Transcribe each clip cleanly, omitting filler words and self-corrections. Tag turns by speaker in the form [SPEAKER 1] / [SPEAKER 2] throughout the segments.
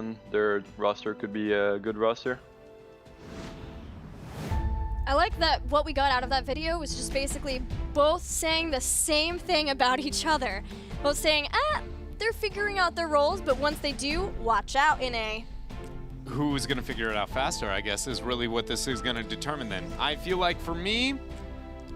[SPEAKER 1] on their roster could be a good roster.
[SPEAKER 2] I like that what we got out of that video was just basically both saying the same thing about each other. Both saying, they're figuring out their roles, but once they do, watch out, NA.
[SPEAKER 3] Who's going to figure it out faster, I guess, is really what this is going to determine then. I feel like for me,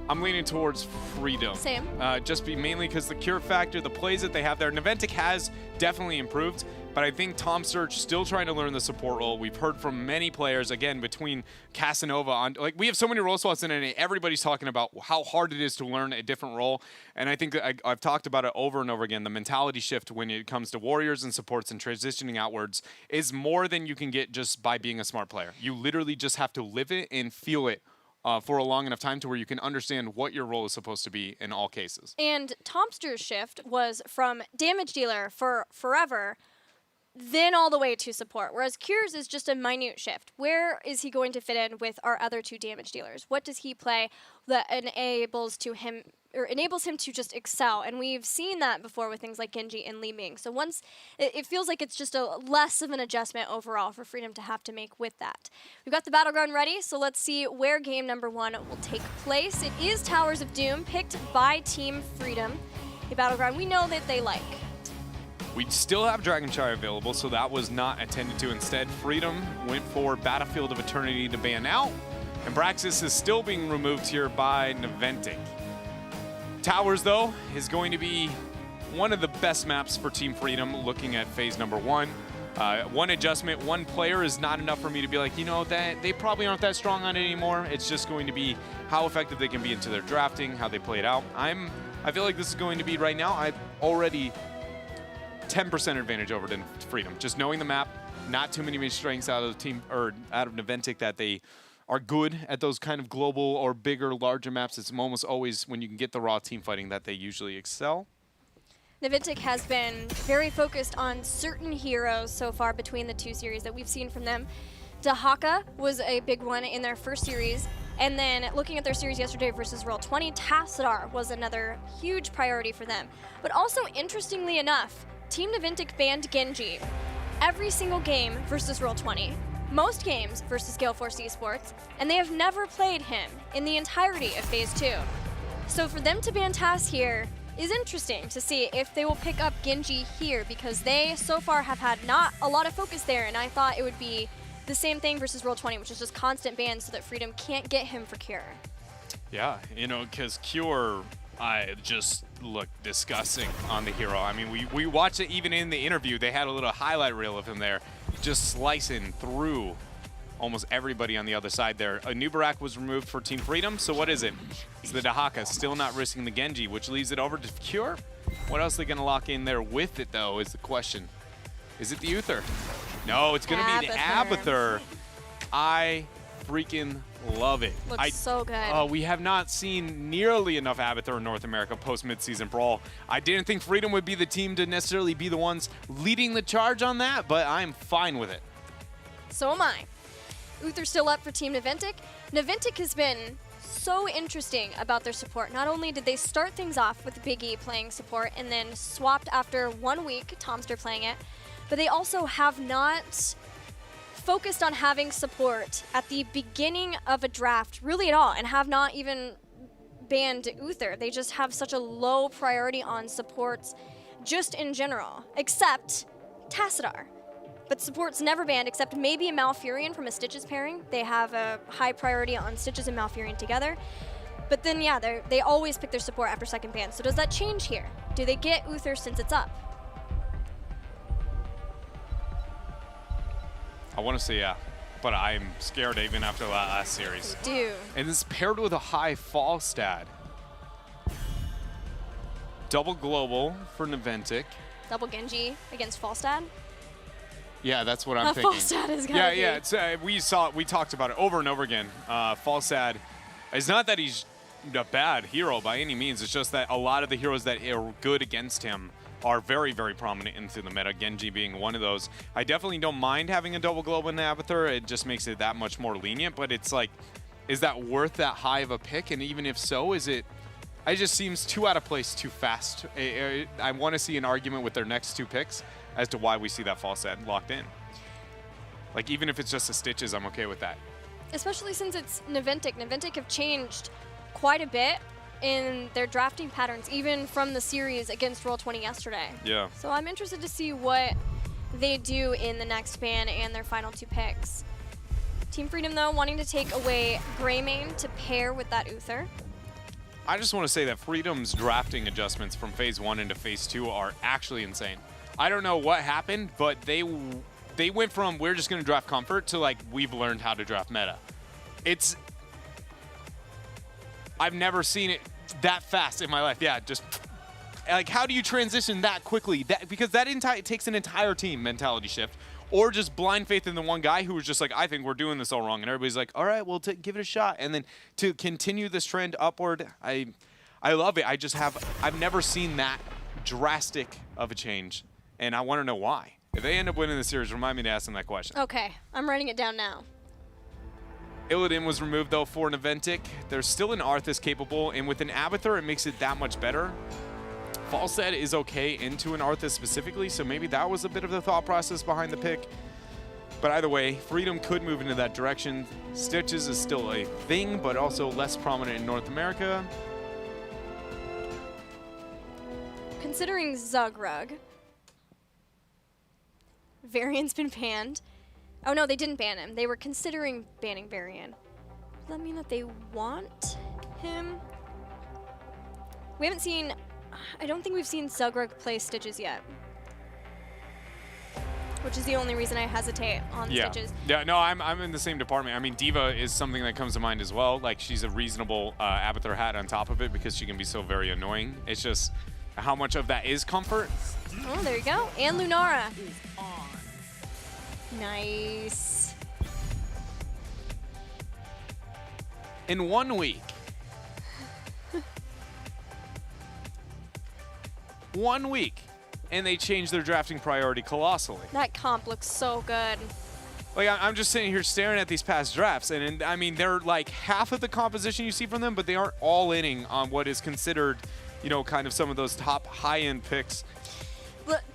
[SPEAKER 3] I'm leaning towards Freedom.
[SPEAKER 2] Same.
[SPEAKER 3] Mainly because the cure factor, the plays that they have there. Naventic has definitely improved, but I think Tom Sturge still trying to learn the support role. We've heard from many players, again, between Casanova on, like, we have so many role slots in NA. Everybody's talking about how hard it is to learn a different role. And I think I've talked about it over and over again. The mentality shift when it comes to warriors and supports and transitioning outwards is more than you can get just by being a smart player. You literally just have to live it and feel it for a long enough time to where you can understand what your role is supposed to be in all cases.
[SPEAKER 2] And Tomster's shift was from damage dealer for forever, then all the way to support, whereas Cure's is just a minute shift. Where is he going to fit in with our other two damage dealers? What does he play that enables him to just excel? And we've seen that before with things like Genji and Li Ming. So once it feels like it's just a less of an adjustment overall for Freedom to have to make with that. We've got the battleground ready, so let's see where game number 1 will take place. It is Towers of Doom, picked by Team Freedom, a battleground we know that they like.
[SPEAKER 3] We still have Dragonshire available, so that was not attended to. Instead, Freedom went for Battlefield of Eternity to ban out, and Braxis is still being removed here by Naventic. Towers, though, is going to be one of the best maps for Team Freedom looking at phase number 1. One adjustment, one player is not enough for me to be like, you know, that they probably aren't that strong on it anymore. It's just going to be how effective they can be into their drafting, how they play it out. I feel like this is going to be, right now, I've already 10% advantage over to Freedom. Just knowing the map, not too many strengths out of the team, or out of Naventic, that they are good at those kind of global or bigger, larger maps. It's almost always when you can get the raw team fighting that they usually excel.
[SPEAKER 2] Naventic has been very focused on certain heroes so far between the two series that we've seen from them. Dahaka was a big one in their first series, and then looking at their series yesterday versus Roll 20, Tassadar was another huge priority for them. But also, interestingly enough, Team Naventic banned Genji every single game versus Roll 20, most games versus Gale Force Esports, and they have never played him in the entirety of Phase 2. So for them to ban Tass here is interesting to see if they will pick up Genji here, because they so far have had not a lot of focus there, and I thought it would be the same thing versus Roll 20, which is just constant bans so that Freedom can't get him for Cure.
[SPEAKER 3] Yeah, you know, because Cure, I just look disgusting on the hero. I mean, we watched it even in the interview. They had a little highlight reel of him there, just slicing through almost everybody on the other side there. Nubarak was removed for Team Freedom, so what is it? It's the Dahaka still not risking the Genji, which leaves it over to Cure. What else are they going to lock in there with it, though, is the question. Is it the Uther? No, it's going to be the Abathur. I freaking love it.
[SPEAKER 2] Looks so good.
[SPEAKER 3] We have not seen nearly enough Abathur in North America post mid-season brawl. I didn't think Freedom would be the team to necessarily be the ones leading the charge on that, but I'm fine with it.
[SPEAKER 2] So am I. Uther still up for Team Naventic. Naventic has been so interesting about their support. Not only did they start things off with Big E playing support and then swapped after 1 week, Tomster playing it, but they also have not focused on having support at the beginning of a draft really at all, and have not even banned Uther. They just have such a low priority on supports just in general, except Tassadar. But support's never banned, except maybe a Malfurion from a Stitches pairing. They have a high priority on Stitches and Malfurion together. But then, yeah, they always pick their support after second ban. So does that change here? Do they get Uther since it's up?
[SPEAKER 3] I want to say yeah, but I'm scared even after the last series.
[SPEAKER 2] They do.
[SPEAKER 3] And this paired with a high fall stat. Double global for Naventic.
[SPEAKER 2] Double Genji against Falstad?
[SPEAKER 3] Yeah, that's what I'm thinking.
[SPEAKER 2] Falstad is gonna be.
[SPEAKER 3] Yeah, it's, we talked about it over and over again. Falstad, it's not that he's a bad hero by any means. It's just that a lot of the heroes that are good against him are very, very prominent into the meta, Genji being one of those. I definitely don't mind having a double global in Abathur. It just makes it that much more lenient, but it's like, is that worth that high of a pick? And even if so, is it just seems too out of place too fast. I want to see an argument with their next two picks as to why we see that Falstad locked in. Like, even if it's just the Stitches, I'm okay with that.
[SPEAKER 2] Especially since it's Naventic. Naventic have changed quite a bit in their drafting patterns, even from the series against Roll20 yesterday.
[SPEAKER 3] Yeah.
[SPEAKER 2] So I'm interested to see what they do in the next ban and their final 2 picks. Team Freedom, though, wanting to take away Greymane to pair with that Uther.
[SPEAKER 3] I just want to say that Freedom's drafting adjustments from Phase 1 into Phase 2 are actually insane. I don't know what happened, but they went from we're just going to draft comfort to like we've learned how to draft meta. I've never seen it that fast in my life. Yeah, just like how do you transition that quickly? Because that takes an entire team mentality shift, or just blind faith in the one guy who was just like, I think we're doing this all wrong, and everybody's like, all right, well, give it a shot, and then to continue this trend upward, I love it. I've never seen that drastic of a change, and I want to know why. If they end up winning the series, remind me to ask them that question.
[SPEAKER 2] Okay, I'm writing it down now.
[SPEAKER 3] Illidan was removed, though, for Naventic. There's still an Arthas capable, and with an Abathur, it makes it that much better. Falstad is okay into an Arthas specifically, so maybe that was a bit of the thought process behind the pick. But either way, Freedom could move into that direction. Stitches is still a thing, but also less prominent in North America.
[SPEAKER 2] Considering Zugrug, Varian's been banned. Oh no, they didn't ban him. They were considering banning Varian. Does that mean that they want him? We haven't seen... I don't think we've seen Zugrug play Stitches yet. Which is the only reason I hesitate on Stitches.
[SPEAKER 3] Yeah, no, I'm in the same department. I mean, Diva is something that comes to mind as well. Like, she's a reasonable Abathur hat on top of it because she can be so very annoying. It's just how much of that is comfort.
[SPEAKER 2] Oh, there you go. And Lunara. Nice.
[SPEAKER 3] In 1 week. 1 week. And they changed their drafting priority colossally.
[SPEAKER 2] That comp looks so good.
[SPEAKER 3] Like, I'm just sitting here staring at these past drafts, and I mean, they're like half of the composition you see from them, but they aren't all inning on what is considered, you know, kind of some of those top high-end picks.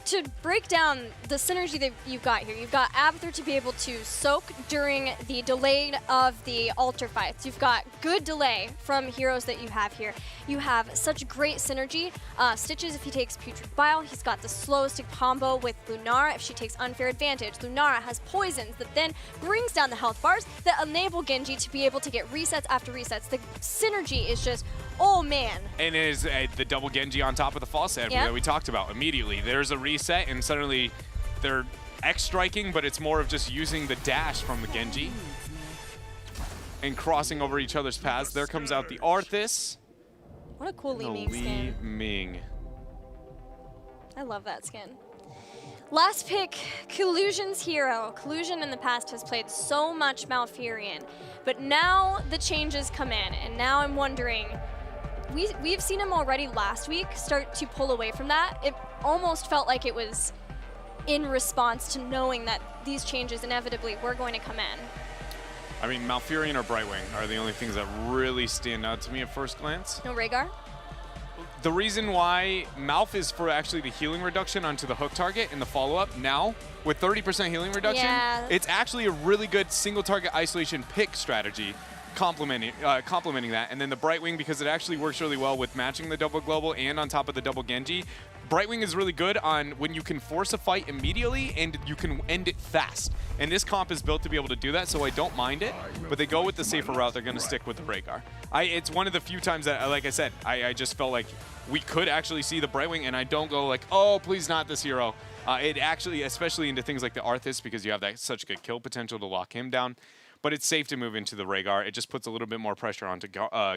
[SPEAKER 2] To break down the synergy that you've got here, you've got Abathur to be able to soak during the delay of the altar fights. You've got good delay from heroes that you have here. You have such great synergy. Stitches, if he takes Putrid Bile, he's got the slowest combo with Lunara if she takes Unfair Advantage. Lunara has poisons that then brings down the health bars that enable Genji to be able to get resets after resets. The synergy is just, oh man.
[SPEAKER 3] And it is the double Genji on top of the Falstad that we talked about immediately. There's a reset, and suddenly they're X-striking, but it's more of just using the dash from the Genji and crossing over each other's paths. There comes out the Arthas.
[SPEAKER 2] What a cool Li Ming skin.
[SPEAKER 3] Li Ming.
[SPEAKER 2] I love that skin. Last pick, Collusion's hero. Collusion in the past has played so much Malfurion, but now the changes come in, and now I'm wondering, we've seen him already last week start to pull away from that. It almost felt like it was in response to knowing that these changes inevitably were going to come in.
[SPEAKER 3] I mean, Malfurion or Brightwing are the only things that really stand out to me at first glance.
[SPEAKER 2] No Rhaegar?
[SPEAKER 3] The reason why Malf is for actually the healing reduction onto the hook target in the follow-up now, with 30% healing reduction, it's actually a really good single target isolation pick strategy complementing that. And then the Brightwing, because it actually works really well with matching the double global and on top of the double Genji. Brightwing is really good on when you can force a fight immediately and you can end it fast. And this comp is built to be able to do that, so I don't mind it. But they go with the safer route. They're going to stick with the Rhaegar. It's one of the few times that, like I said, I just felt like we could actually see the Brightwing, and I don't go like, oh, please not this hero. It actually, especially into things like the Arthas, because you have that such good kill potential to lock him down. But it's safe to move into the Rhaegar. It just puts a little bit more pressure onto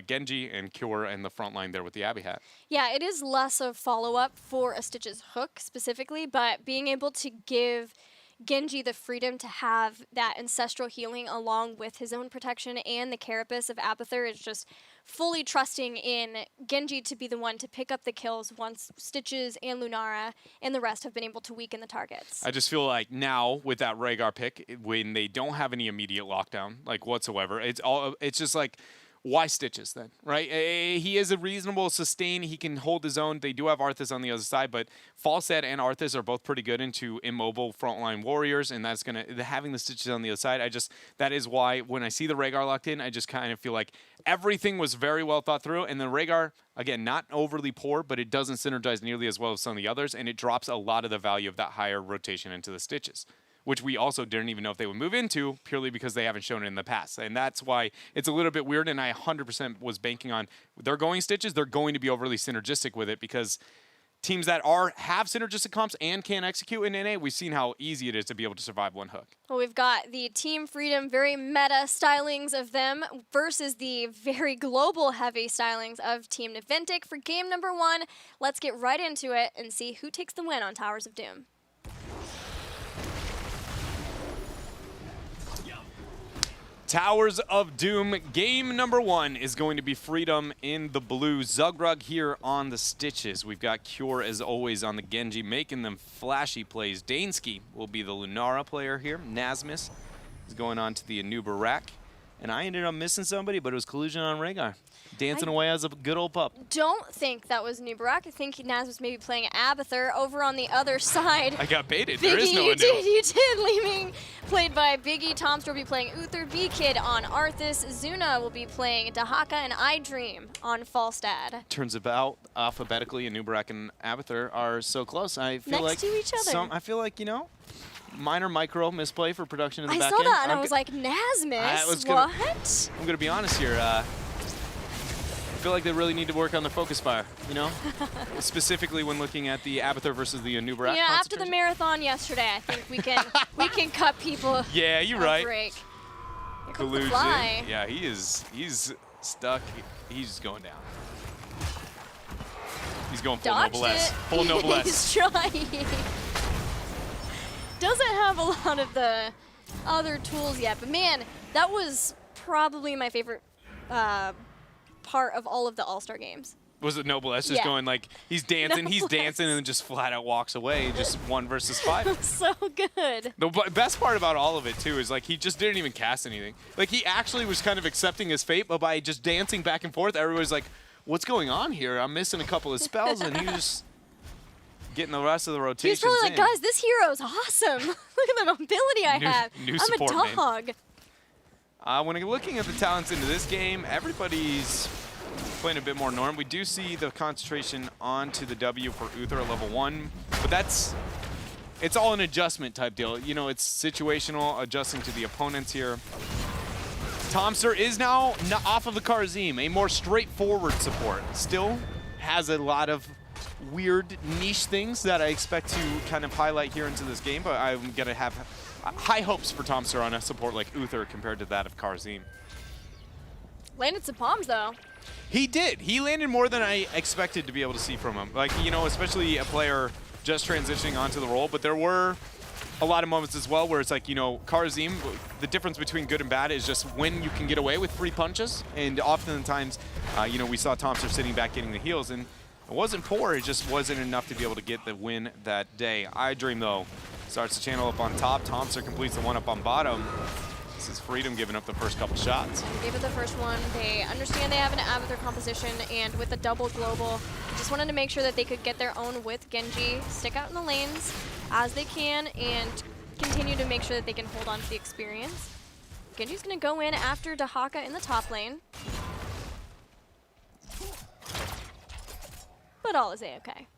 [SPEAKER 3] Genji and Cure and the front line there with the Abby hat.
[SPEAKER 2] Yeah, it is less of follow-up for a Stitches hook specifically, but being able to give Genji the freedom to have that ancestral healing along with his own protection and the carapace of Abathur is just fully trusting in Genji to be the one to pick up the kills once Stitches and Lunara and the rest have been able to weaken the targets.
[SPEAKER 3] I just feel like now with that Rhaegar pick, when they don't have any immediate lockdown, like whatsoever, it's just like why Stitches then, right? He is a reasonable sustain. He can hold his own. They do have Arthas on the other side, but Falstad and Arthas are both pretty good into immobile frontline warriors, and that's going to, having the Stitches on the other side, that is why when I see the Rhaegar locked in, I just kind of feel like everything was very well thought through, and the Rhaegar, again, not overly poor, but it doesn't synergize nearly as well as some of the others, and it drops a lot of the value of that higher rotation into the Stitches, which we also didn't even know if they would move into purely because they haven't shown it in the past. And that's why it's a little bit weird, and I 100% was banking on they're going Stitches, they're going to be overly synergistic with it because teams that have synergistic comps and can execute in NA, we've seen how easy it is to be able to survive one hook.
[SPEAKER 2] Well, we've got the Team Freedom very meta stylings of them versus the very global heavy stylings of Team Naventic. For game number 1, let's get right into it and see who takes the win on Towers of Doom.
[SPEAKER 3] Towers of Doom, game number 1 is going to be Freedom in the blue. Zugrug here on the Stitches. We've got Cure, as always, on the Genji, making them flashy plays. Dansky will be the Lunara player here. Nasmus is going on to the Anubarak. And I ended up missing somebody, but it was Collusion on Rhaegar. Dancing away as a good old pup.
[SPEAKER 2] Don't think that was Nubarak. I think Naz was maybe playing Abathur over on the other side.
[SPEAKER 3] I got baited.
[SPEAKER 2] Biggie,
[SPEAKER 3] there is no
[SPEAKER 2] you did. Leaving, played by Biggie. Tomster will be playing Uther. B-Kid on Arthas. Zuna will be playing Dahaka and iDream on Falstad.
[SPEAKER 3] Turns about alphabetically, Anubarak and Abathur are so close. I feel
[SPEAKER 2] Next
[SPEAKER 3] like
[SPEAKER 2] to each other.
[SPEAKER 3] I feel like, you know, minor micro misplay for production in the
[SPEAKER 2] I
[SPEAKER 3] back
[SPEAKER 2] saw
[SPEAKER 3] end.
[SPEAKER 2] that and I was like, Nasmus, what?
[SPEAKER 3] I'm going to be honest here. I feel like they really need to work on their focus fire, you know? Specifically when looking at the Abathur versus the Anubarak.
[SPEAKER 2] Yeah, after the marathon yesterday, I think we can cut people
[SPEAKER 3] yeah, you're
[SPEAKER 2] a
[SPEAKER 3] right.
[SPEAKER 2] break. Here comes the
[SPEAKER 3] Collusion.
[SPEAKER 2] fly.
[SPEAKER 3] Yeah, he's stuck. He's going down. He's going full
[SPEAKER 2] Dodged
[SPEAKER 3] noblesse.
[SPEAKER 2] it.
[SPEAKER 3] Full noblesse.
[SPEAKER 2] He's trying. Doesn't have a lot of the other tools yet, but man, that was probably my favorite part of all of the All-Star games.
[SPEAKER 3] Was it noblesse? Just going like, he's dancing, and then just flat out walks away. Just 1 versus 5.
[SPEAKER 2] So good.
[SPEAKER 3] The best part about all of it, too, is like he just didn't even cast anything. Like he actually was kind of accepting his fate, but by just dancing back and forth, everybody's like, what's going on here? I'm missing a couple of spells, and he was just getting the rest of the rotations
[SPEAKER 2] He's probably like,
[SPEAKER 3] in.
[SPEAKER 2] guys, this hero's awesome. Look at the mobility I have.
[SPEAKER 3] New
[SPEAKER 2] I'm
[SPEAKER 3] support
[SPEAKER 2] a dog.
[SPEAKER 3] When you're looking at the talents into this game, everybody's playing a bit more norm. We do see the concentration onto the W for Uther at level 1, but it's all an adjustment type deal. You know, it's situational, adjusting to the opponents here. Tomster is now off of the Karzim, a more straightforward support. Still has a lot of weird niche things that I expect to kind of highlight here into this game, but I'm going to have high hopes for Tomster on a support like Uther compared to that of Karzim.
[SPEAKER 2] Landed some bombs, though.
[SPEAKER 3] He did. He landed more than I expected to be able to see from him. Like, you know, especially a player just transitioning onto the role, but there were a lot of moments as well where it's like, you know, Karzim, the difference between good and bad is just when you can get away with free punches, and oftentimes, you know, we saw Tomster sitting back getting the heals, and it wasn't poor, it just wasn't enough to be able to get the win that day. iDream, though, starts to channel up on top. Tomster completes the 1 up on bottom. This is Freedom giving up the first couple shots.
[SPEAKER 2] They gave it the first one. They understand they have an Abathur composition, and with a double global, just wanted to make sure that they could get their own with Genji, stick out in the lanes as they can, and continue to make sure that they can hold on to the experience. Genji's going to go in after Dahaka in the top lane. But all is A-okay.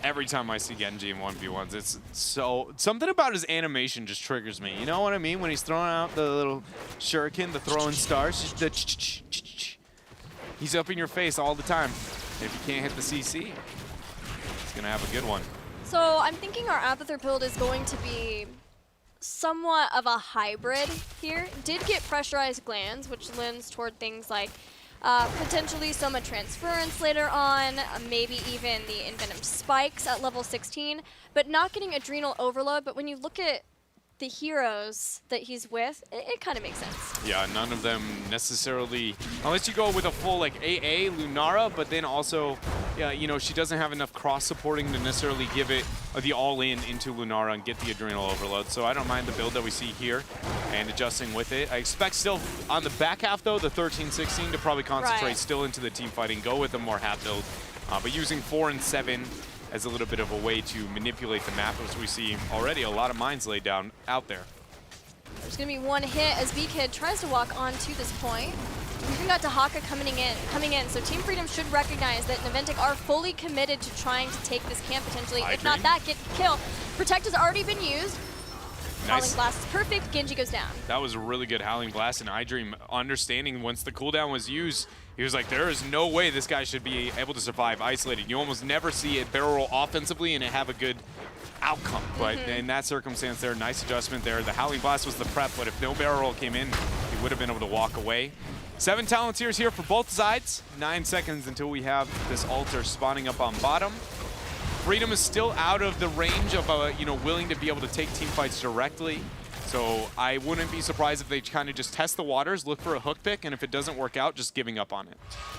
[SPEAKER 3] Every time I see Genji in 1v1s, it's so, something about his animation just triggers me. You know what I mean? When he's throwing out the little shuriken, the throwing stars, just the he's up in your face all the time. If you can't hit the CC, he's gonna have a good one.
[SPEAKER 2] So I'm thinking our Abathur build is going to be somewhat of a hybrid here. Did get pressurized glands, which lends toward things like potentially Soma Transference later on, maybe even the Envenom Spikes at level 16, but not getting Adrenal Overload. But when you look at the heroes that he's with, it kind of makes sense.
[SPEAKER 3] Yeah, none of them necessarily, unless you go with a full like AA Lunara, but then also you know, she doesn't have enough cross-supporting to necessarily give it the all-in into Lunara and get the Adrenal Overload. So I don't mind the build that we see here and adjusting with it. I expect still on the back half, though, the 13-16 to probably concentrate still into the team fighting, go with a more half build. But using 4 and 7 as a little bit of a way to manipulate the map, as we see already a lot of mines laid down out there.
[SPEAKER 2] There's going to be one hit as B-Kid tries to walk on to this point. We even got Dahaka coming in, so Team Freedom should recognize that Naventic are fully committed to trying to take this camp potentially. If not that, get the kill. Protect has already been used. Howling Blast is perfect. Genji goes down. That
[SPEAKER 3] was a really good Howling Blast, and iDream understanding once the cooldown was used, he was like, there is no way this guy should be able to survive isolated. You almost never see it barrel roll offensively and it have a good outcome. But in that circumstance there, nice adjustment there. The Howling Blast was the prep, but if no barrel roll came in, he would have been able to walk away. 7 Talonteers here for both sides. 9 seconds until we have this altar spawning up on bottom. Freedom is still out of the range of, you know, willing to be able to take team fights directly. So I wouldn't be surprised if they kind of just test the waters, look for a hook pick, and if it doesn't work out, just giving up on it.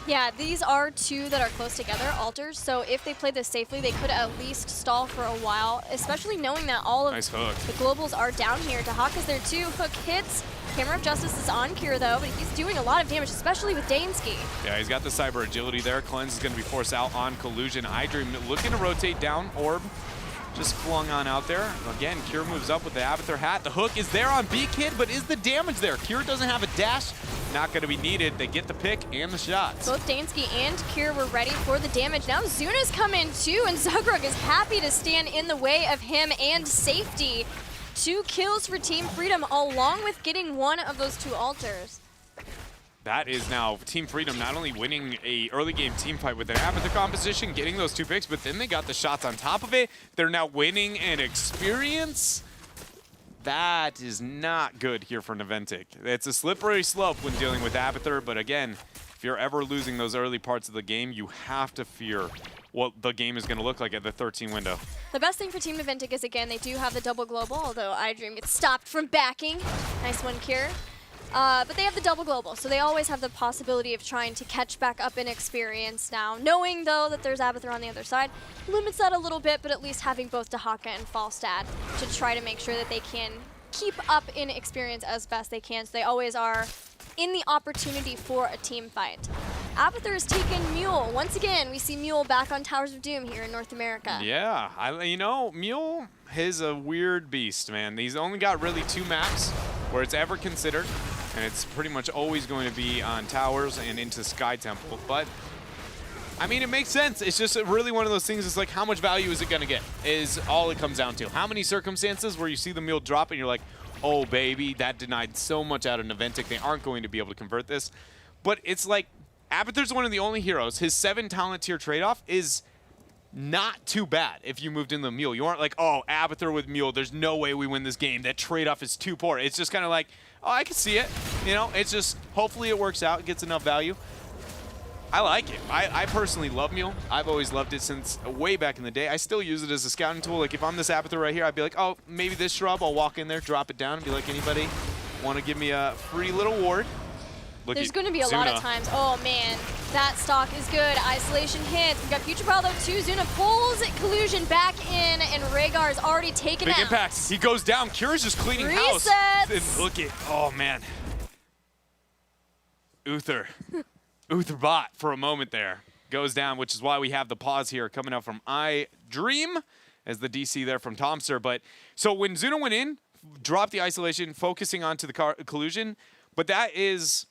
[SPEAKER 2] Yeah, these are two that are close together, altars, so if they play this safely, they could at least stall for a while, especially knowing that all of the globals are down here. Dahaka's there too, hook hits. Hammer of Justice is on Kira though, but he's doing a lot of damage, especially with Dansky.
[SPEAKER 3] Yeah, he's got the cyber agility there. Cleanse is going to be forced out on Collusion. iDream looking to rotate down. Orb just flung on out there. Again, Kira moves up with the Abathur hat. The hook is there on B-Kid, but is the damage there? Kira doesn't have a dash. Not going to be needed. They get the pick and the shots.
[SPEAKER 2] Both Dansky and Kira were ready for the damage. Now Zuna's come in too, and Zugrug is happy to stand in the way of him and safety. 2 kills for Team Freedom, along with getting one of those 2 altars.
[SPEAKER 3] That is now Team Freedom not only winning a early game team fight with an Abathur composition, getting those 2 picks, but then they got the shots on top of it. They're now winning an experience. That is not good here for Naventic. It's a slippery slope when dealing with Abathur, but again, if you're ever losing those early parts of the game, you have to fear what the game is going to look like at the 13 window.
[SPEAKER 2] The best thing for Team Naventic is, again, they do have the double global, although iDream gets stopped from backing. Nice one, Cure. But they have the double global, so they always have the possibility of trying to catch back up in experience now. Knowing, though, that there's Abathur on the other side limits that a little bit, but at least having both Dahaka and Falstad to try to make sure that they can keep up in experience as best they can, so they always are in the opportunity for a team fight. Abathur has taken Mule. Once again, we see Mule back on Towers of Doom here in North America.
[SPEAKER 3] Yeah, you know, Mule is a weird beast, man. He's only got really 2 maps where it's ever considered, and it's pretty much always going to be on Towers and into Sky Temple. But, I mean, it makes sense. It's just really one of those things. It's like, how much value is it going to get is all it comes down to. How many circumstances where you see the Mule drop and you're like, oh, baby, that denied so much out of Naventic. They aren't going to be able to convert this. But it's like, Abathur's one of the only heroes. His 7 talent tier trade-off is not too bad if you moved in the Mule. You aren't like, oh, Abathur with Mule, there's no way we win this game. That trade-off is too poor. It's just kind of like, oh, I can see it. You know, it's just, hopefully it works out, gets enough value. I like it. I personally love Mule. I've always loved it since way back in the day. I still use it as a scouting tool. Like, if I'm this Abathur right here, I'd be like, oh, maybe this shrub. I'll walk in there, drop it down, and be like, anybody want to give me a free little ward?
[SPEAKER 2] There's going to be a lot of times. Oh, man. That stock is good. Isolation hits. We've got Future Prowl, though, too. Zuna pulls Collusion back in, and Rhaegar is already taken out.
[SPEAKER 3] Big impact. He goes down. Kira's just cleaning house. And look at, oh, man. Uther. Uther bot for a moment there. Goes down, which is why we have the pause here coming out from iDream as the DC there from Tomster. But so when Zuna went in, dropped the isolation, focusing onto the Collusion, but that is...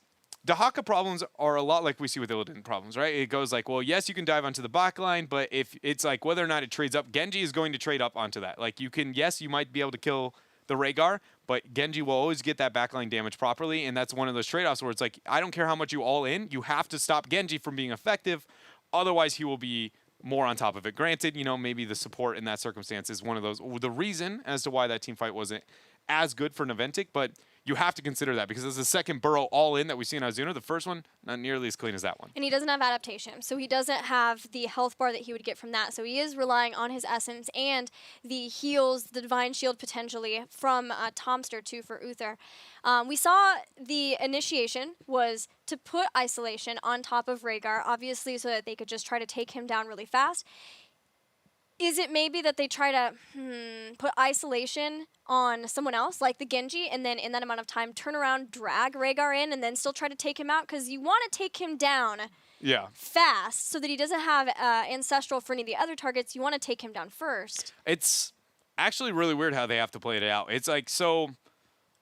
[SPEAKER 3] Dahaka problems are a lot like we see with Illidan problems, right? It goes like, well, yes, you can dive onto the back line, but if it's like whether or not it trades up, Genji is going to trade up onto that. Like, you can, yes, you might be able to kill the Rhaegar, but Genji will always get that backline damage properly, and that's one of those trade-offs where it's like, I don't care how much you all in, you have to stop Genji from being effective, otherwise he will be more on top of it. Granted, you know, maybe the support in that circumstance is one of those, the reason as to why that team fight wasn't as good for Naventic, but you have to consider that because it's the second burrow all in that we see in Azuna. The first one, not nearly as clean as that one.
[SPEAKER 2] And he doesn't have adaptation, so he doesn't have the health bar that he would get from that. So he is relying on his essence and the heals, the divine shield potentially from Tomster too for Uther. We saw the initiation was to put isolation on top of Rhaegar, obviously so that they could just try to take him down really fast. Is it maybe that they try to put isolation on someone else, like the Genji, and then in that amount of time turn around, drag Rhaegar in, and then still try to take him out? Because you want to take him down fast so that he doesn't have Ancestral for any of the other targets. You want to take him down first.
[SPEAKER 3] It's actually really weird how they have to play it out. It's like, so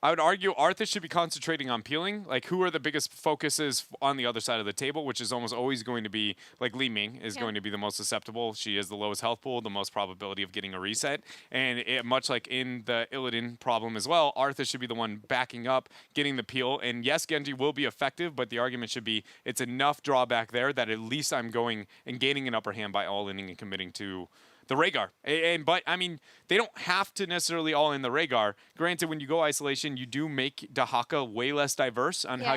[SPEAKER 3] I would argue Arthas should be concentrating on peeling. Like, who are the biggest focuses on the other side of the table, which is almost always going to be, like, Li Ming is going to be the most susceptible. She has the lowest health pool, the most probability of getting a reset. And much like in the Illidan problem as well, Arthas should be the one backing up, getting the peel. And yes, Genji will be effective, but the argument should be it's enough drawback there that at least I'm going and gaining an upper hand by all-inning and committing to the Rhaegar. But, I mean, they don't have to necessarily all in the Rhaegar. Granted, when you go isolation, you do make Dahaka way less diverse on how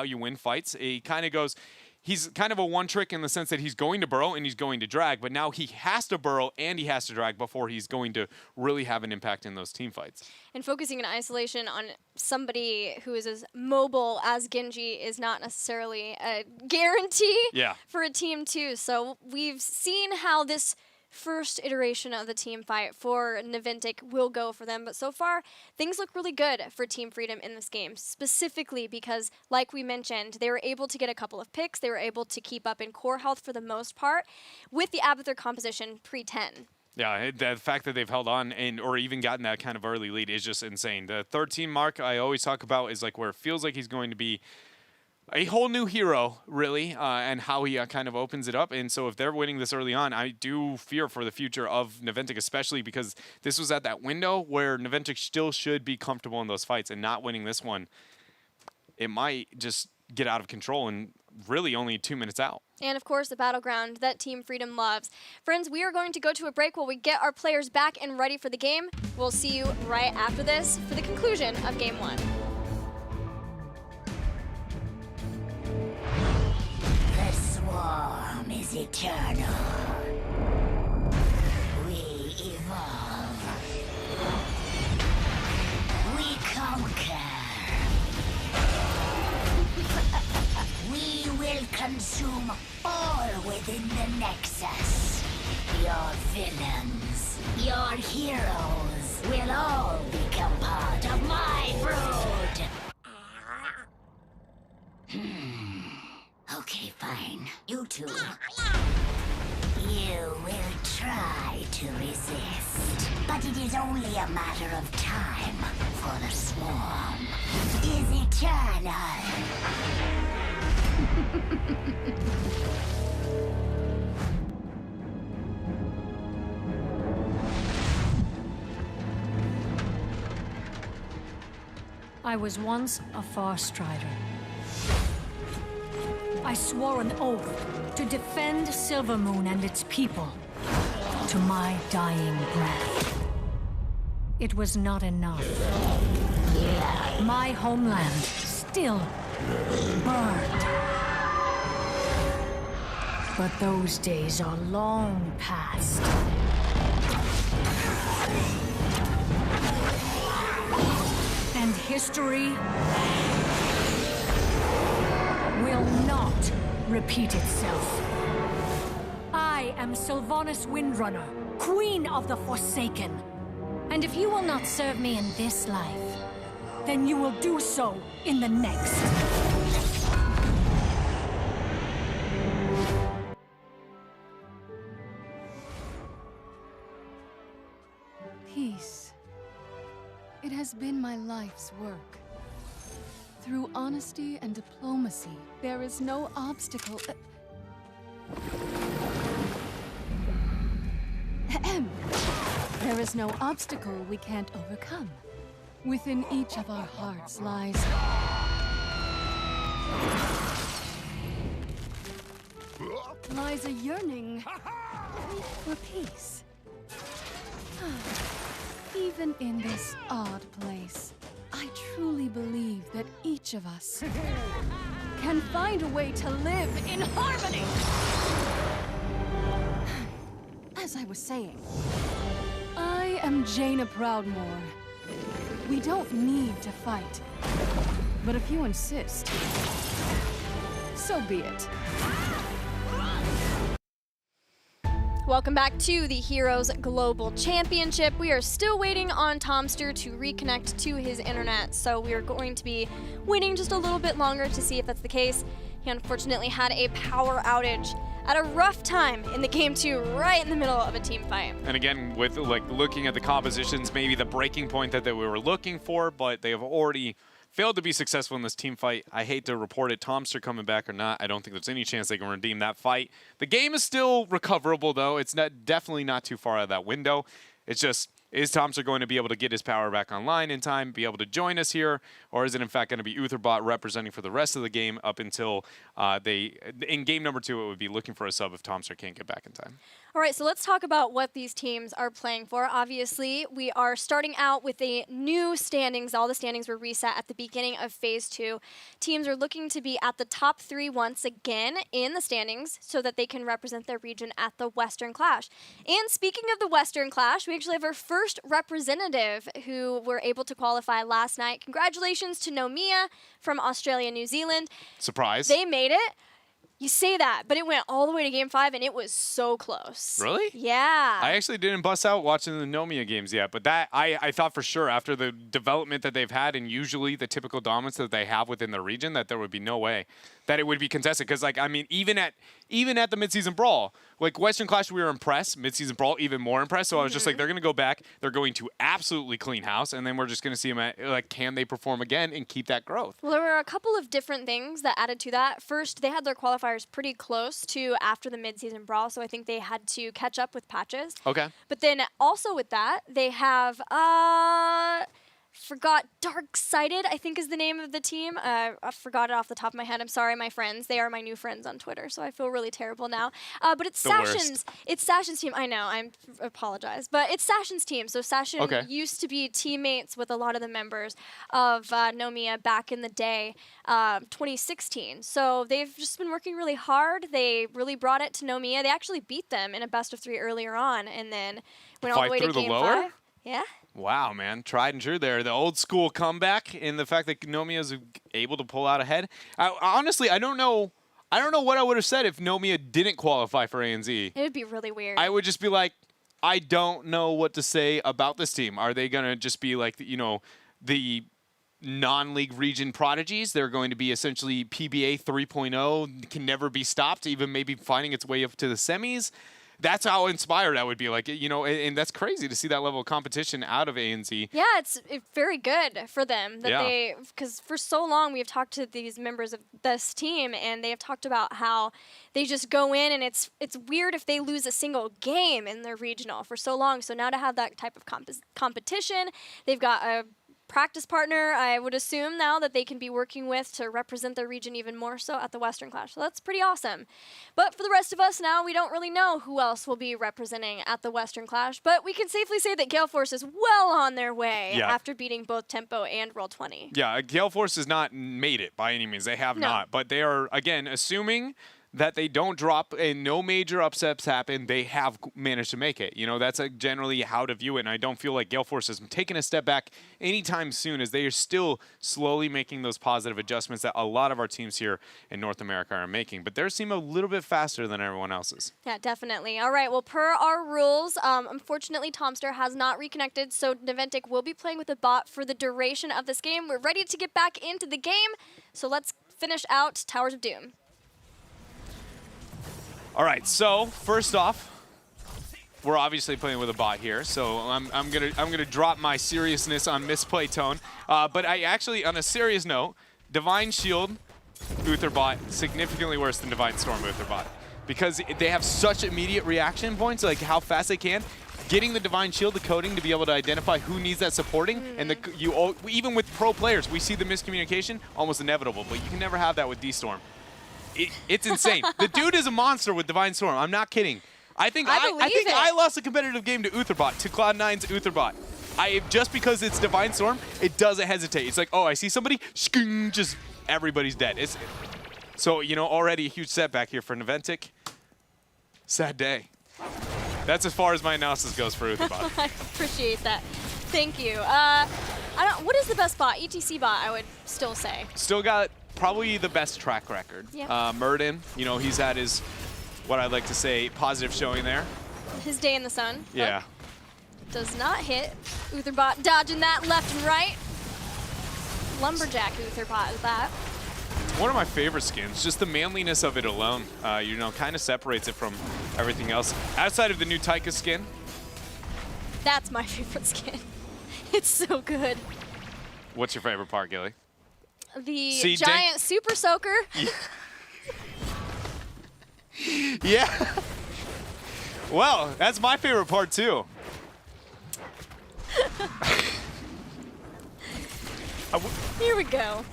[SPEAKER 3] you win fights. It kind of goes, he's kind of a one trick in the sense that he's going to burrow and he's going to drag, but now he has to burrow and he has to drag before he's going to really have an impact in those team fights.
[SPEAKER 2] And focusing in isolation on somebody who is as mobile as Genji is not necessarily a guarantee for a team too. So we've seen how this first iteration of the team fight for Naventic will go for them, but so far things look really good for Team Freedom in this game, specifically because, like we mentioned, they were able to get a couple of picks, they were able to keep up in core health for the most part with the Abathur composition pre-10. Yeah,
[SPEAKER 3] the fact that they've held on or even gotten that kind of early lead is just insane. The 13 mark I always talk about is like where it feels like he's going to be a whole new hero, really, and how he kind of opens it up. And so if they're winning this early on, I do fear for the future of Naventic, especially because this was at that window where Naventic still should be comfortable in those fights, and not winning this one, it might just get out of control and really only 2 minutes out.
[SPEAKER 2] And of course, the battleground that Team Freedom loves. Friends, we are going to go to a break while we get our players back and ready for the game. We'll see you right after this for the conclusion of Game 1.
[SPEAKER 4] Swarm is eternal. We evolve. We conquer. We will consume all within the Nexus. Your villains, your heroes will all become part of my brood. Okay, fine. You two. You will try to resist, but it is only a matter of time, for the swarm is eternal.
[SPEAKER 5] I was once a far strider. I swore an oath to defend Silvermoon and its people to my dying breath. It was not enough. My homeland still burned. But those days are long past. And history will not repeat itself. I am Sylvanas Windrunner, Queen of the Forsaken. And if you will not serve me in this life, then you will do so in the next.
[SPEAKER 6] Peace. It has been my life's work. Through honesty and diplomacy, there is no obstacle. There is no obstacle we can't overcome. Within each of our hearts lies a yearning for peace. Even in this odd place, I truly believe that each of us can find a way to live in harmony. As I was saying, I am Jaina Proudmoore. We don't need to fight. But if you insist, so be it.
[SPEAKER 2] Welcome back to the Heroes Global Championship. We are still waiting on Tomster to reconnect to his internet, so we are going to be waiting just a little bit longer to see if that's the case. He unfortunately had a power outage at a rough time in the game 2, right in the middle of a team fight.
[SPEAKER 3] And again, with like looking at the compositions, maybe the breaking point that we were looking for, but they have already failed to be successful in this team fight. I hate to report it, Tomster coming back or not, I don't think there's any chance they can redeem that fight. The game is still recoverable, though. It's definitely not too far out of that window. It's just, is Tomster going to be able to get his power back online in time, be able to join us here, or is it in fact going to be Utherbot representing for the rest of the game up until in game number 2, it would be looking for a sub if Tomster can't get back in time.
[SPEAKER 2] All right, so let's talk about what these teams are playing for. Obviously, we are starting out with the new standings. All the standings were reset at the beginning of Phase 2. Teams are looking to be at the top 3 once again in the standings so that they can represent their region at the Western Clash. And speaking of the Western Clash, we actually have our first representative who were able to qualify last night. Congratulations to Nomiya from Australia, New Zealand.
[SPEAKER 3] Surprise.
[SPEAKER 2] They made it. You say that, but it went all the way to Game 5, and it was so close.
[SPEAKER 3] Really?
[SPEAKER 2] Yeah.
[SPEAKER 3] I actually didn't bust out watching the Nomiya games yet, but that I thought for sure after the development that they've had and usually the typical dominance that they have within the region that there would be no way that it would be contested. Because, like, I mean, even at the midseason brawl, like Western Clash, we were impressed. Midseason brawl, even more impressed. So I was just like, they're going to go back. They're going to absolutely clean house, and then we're just going to see them at, like, can they perform again and keep that growth?
[SPEAKER 2] Well, there were a couple of different things that added to that. First, they had their qualifiers pretty close to after the midseason brawl, so I think they had to catch up with patches.
[SPEAKER 3] Okay.
[SPEAKER 2] But then also with that, they have forgot Dark-Sided, I think is the name of the team. I forgot it off the top of my head. I'm sorry, my friends. They are my new friends on Twitter, so I feel really terrible now. But it's Sashin's. It's Sashin's team. I know. I apologize, but it's Sashin's team. So Sashin used to be teammates with a lot of the members of Nomiya back in the day, 2016. So they've just been working really hard. They really brought it to Nomiya. They actually beat them in a best-of-3 earlier on, and then went all the way to Game 5. Yeah.
[SPEAKER 3] Wow, man. Tried and true there. The old school comeback and the fact that Nomiya is able to pull out ahead. Honestly, I don't know what I would have said if Nomiya didn't qualify for ANZ.
[SPEAKER 2] It would be really weird.
[SPEAKER 3] I would just be like, I don't know what to say about this team. Are they going to just be like, you know, the non-league region prodigies? They're going to be essentially PBA 3.0, can never be stopped, even maybe finding its way up to the semis. That's how inspired I would be, like, you know, and that's crazy to see that level of competition out of ANZ.
[SPEAKER 2] Yeah, it's very good for them that they, because for so long we have talked to these members of this team, and they have talked about how they just go in, and it's weird if they lose a single game in their regional for so long. So now to have that type of competition, they've got a practice partner, I would assume now, that they can be working with to represent their region even more so at the Western Clash. So that's pretty awesome. But for the rest of us now, we don't really know who else will be representing at the Western Clash, but we can safely say that Gale Force is well on their way after beating both Tempo and Roll20.
[SPEAKER 3] Yeah, Gale Force has not made it by any means. They have not. But they are, again, assuming that they don't drop and no major upsets happen, they have managed to make it. You know, that's generally how to view it, and I don't feel like Gale Force has taken a step back anytime soon, as they are still slowly making those positive adjustments that a lot of our teams here in North America are making. But theirs seem a little bit faster than everyone else's.
[SPEAKER 2] Yeah, definitely. All right, well, per our rules, unfortunately, Tomster has not reconnected, so Naventic will be playing with a bot for the duration of this game. We're ready to get back into the game, so let's finish out Towers of Doom.
[SPEAKER 3] All right, so first off, we're obviously playing with a bot here, so I'm gonna drop my seriousness on misplay tone. But I actually, on a serious note, Divine Shield Utherbot significantly worse than Divine Storm Utherbot, because they have such immediate reaction points, like how fast they can. Getting the Divine Shield, the coding to be able to identify who needs that supporting, and even with pro players, we see the miscommunication almost inevitable, but you can never have that with D-Storm. It's insane. The dude is a monster with Divine Storm. I'm not kidding. I think I lost a competitive game to Utherbot, to Cloud9's Utherbot. just because it's Divine Storm, it doesn't hesitate. It's like, oh, I see somebody, just everybody's dead. So, you know, already a huge setback here for Naventic. Sad day. That's as far as my analysis goes for Utherbot.
[SPEAKER 2] I appreciate that. Thank you. What is the best bot? ETC bot, I would still say.
[SPEAKER 3] Still got probably the best track record.
[SPEAKER 2] Yeah.
[SPEAKER 3] Murden, you know, he's had his, what I'd like to say, positive showing there.
[SPEAKER 2] His day in the sun.
[SPEAKER 3] Yeah.
[SPEAKER 2] Does not hit. Utherbot dodging that left and right. Lumberjack Utherbot is that.
[SPEAKER 3] One of my favorite skins, just the manliness of it alone, you know, kind of separates it from everything else. Outside of the new Taika skin.
[SPEAKER 2] That's my favorite skin. It's so good.
[SPEAKER 3] What's your favorite part, Gilly?
[SPEAKER 2] The giant super soaker.
[SPEAKER 3] Yeah. Well, that's my favorite part too.
[SPEAKER 2] Here we go.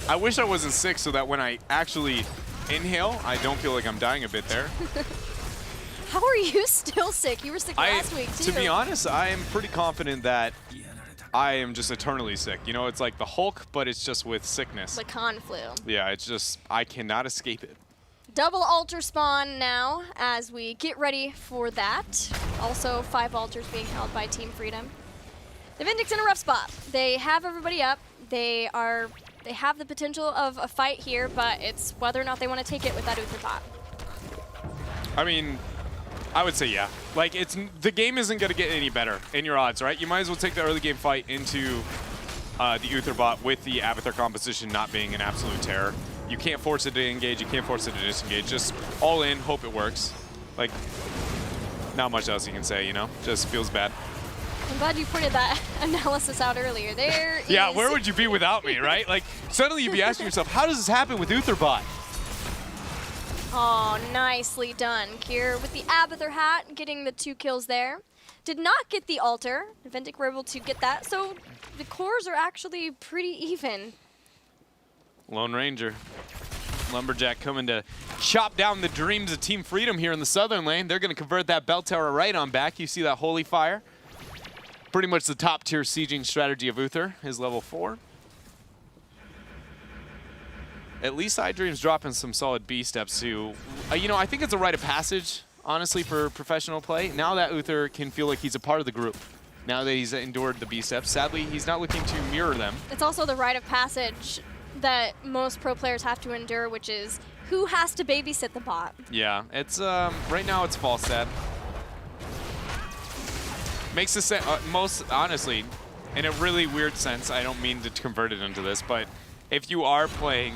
[SPEAKER 3] I wish I wasn't sick so that when I actually inhale, I don't feel like I'm dying a bit there.
[SPEAKER 2] How are you still sick? You were sick last week too.
[SPEAKER 3] To be honest, I am pretty confident that I am just eternally sick. You know, it's like the Hulk, but it's just with sickness.
[SPEAKER 2] The con flu.
[SPEAKER 3] Yeah, it's just, I cannot escape it.
[SPEAKER 2] Double altar spawn now as we get ready for that. Also, 5 altars being held by Team Freedom. Naventic's in a rough spot. They have everybody up. They have the potential of a fight here, but it's whether or not they want to take it with that Utherbot.
[SPEAKER 3] I mean, I would say yeah. Like, the game isn't going to get any better in your odds, right? You might as well take the early game fight into the Utherbot with the Abathur composition not being an absolute terror. You can't force it to engage, you can't force it to disengage. Just all in, hope it works. Like, not much else you can say, you know? Just feels bad.
[SPEAKER 2] I'm glad you pointed that analysis out earlier.
[SPEAKER 3] Yeah, where would you be without me, right? Like, suddenly you'd be asking yourself, how does this happen with Utherbot?
[SPEAKER 2] Oh, nicely done. Kier with the Abathur hat, getting the 2 kills there. Did not get the altar. Naventic were able to get that, so the cores are actually pretty even.
[SPEAKER 3] Lone Ranger. Lumberjack coming to chop down the dreams of Team Freedom here in the southern lane. They're going to convert that bell tower right on back. You see that Holy Fire? Pretty much the top tier sieging strategy of Uther is level 4. At least iDream's dropping some solid B steps too. You know, I think it's a rite of passage, honestly, for professional play. Now that Uther can feel like he's a part of the group. Now that he's endured the B steps. Sadly, he's not looking to mirror them.
[SPEAKER 2] It's also the rite of passage that most pro players have to endure, which is who has to babysit the bot.
[SPEAKER 3] Yeah, it's right now it's Falstad. Makes the sense, most honestly, in a really weird sense, I don't mean to convert it into this, but if you are playing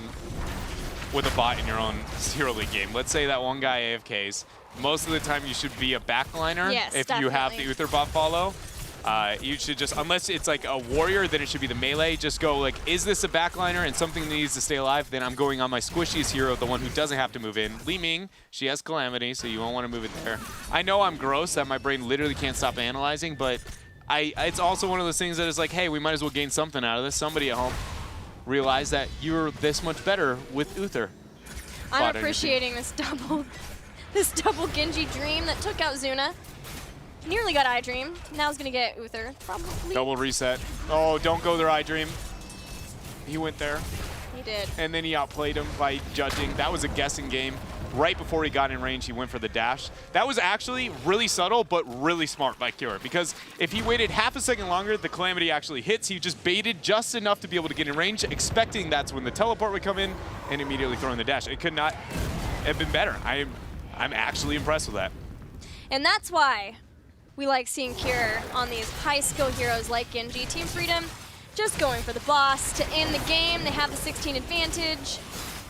[SPEAKER 3] with a bot in your own Hero League game, let's say that one guy AFKs, most of the time you should be a backliner.
[SPEAKER 2] Yes,
[SPEAKER 3] if
[SPEAKER 2] definitely.
[SPEAKER 3] you have the Uther bot follow. You should just, unless it's like a warrior, then it should be the melee. Just go like, is this a backliner and something that needs to stay alive? Then I'm going on my squishiest hero, the one who doesn't have to move in. Li Ming, she has Calamity, so you won't want to move it there. I know I'm gross, that my brain literally can't stop analyzing, but it's also one of those things that is like, hey, we might as well gain something out of this. Somebody at home realized that you're this much better with Uther.
[SPEAKER 2] I'm appreciating this double Genji dream that took out Zuna. Nearly got iDream. Now he's going to get Uther, probably.
[SPEAKER 3] Double reset. Oh, don't go there, iDream. He went there.
[SPEAKER 2] He did.
[SPEAKER 3] And then he outplayed him by judging. That was a guessing game. Right before he got in range, he went for the dash. That was actually really subtle, but really smart by Kier. Because if he waited half a second longer, the Calamity actually hits. He just baited just enough to be able to get in range, expecting that's when the teleport would come in, and immediately throwing the dash. It could not have been better. I'm actually impressed with that.
[SPEAKER 2] And that's why we like seeing Kier on these high-skill heroes like Genji. Team Freedom just going for the boss to end the game. They have the 16 advantage.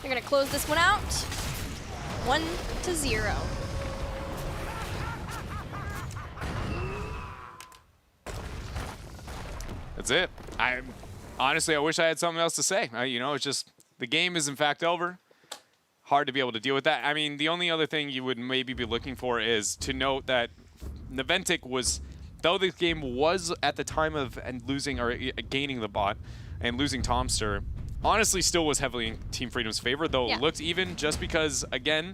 [SPEAKER 2] They're going to close this one out. 1-0.
[SPEAKER 3] That's it. Honestly, I wish I had something else to say. You know, it's just the game is in fact over. Hard to be able to deal with that. I mean, the only other thing you would maybe be looking for is to note that Naventic was, though this game was at the time of losing or gaining the bot and losing Tomster, honestly still was heavily in Team Freedom's favor, though it looked even just because, again,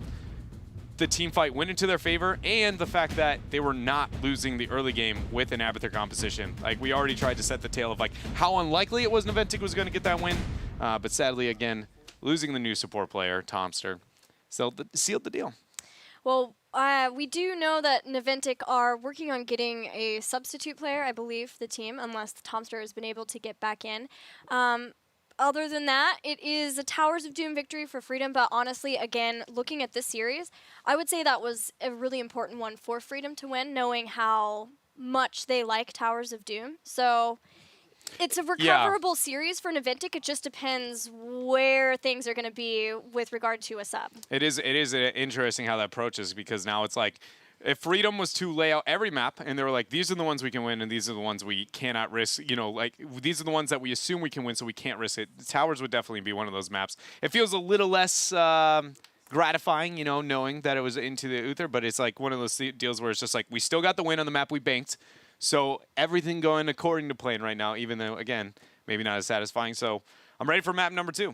[SPEAKER 3] the team fight went into their favor, and the fact that they were not losing the early game with an Abathur composition. Like, we already tried to set the tale of like how unlikely it was Naventic was going to get that win, but sadly, again, losing the new support player, Tomster, sealed the deal.
[SPEAKER 2] Well, we do know that Naventic are working on getting a substitute player, I believe, for the team, unless Tomster has been able to get back in. Other than that, it is a Towers of Doom victory for Freedom, but honestly, again, looking at this series, I would say that was a really important one for Freedom to win, knowing how much they like Towers of Doom. So it's a recoverable series for Naventic. It just depends where things are going to be with regard to a sub.
[SPEAKER 3] It is interesting how that approaches, because now it's like, if Freedom was to lay out every map and they were like, these are the ones we can win and these are the ones we cannot risk, you know, like these are the ones that we assume we can win so we can't risk it. The Towers would definitely be one of those maps. It feels a little less gratifying, you know, knowing that it was into the Uther, but it's like one of those deals where it's just like, we still got the win on the map we banked. So everything going according to plan right now, even though, again, maybe not as satisfying. So I'm ready for map number 2.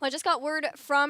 [SPEAKER 2] Well, I just got word from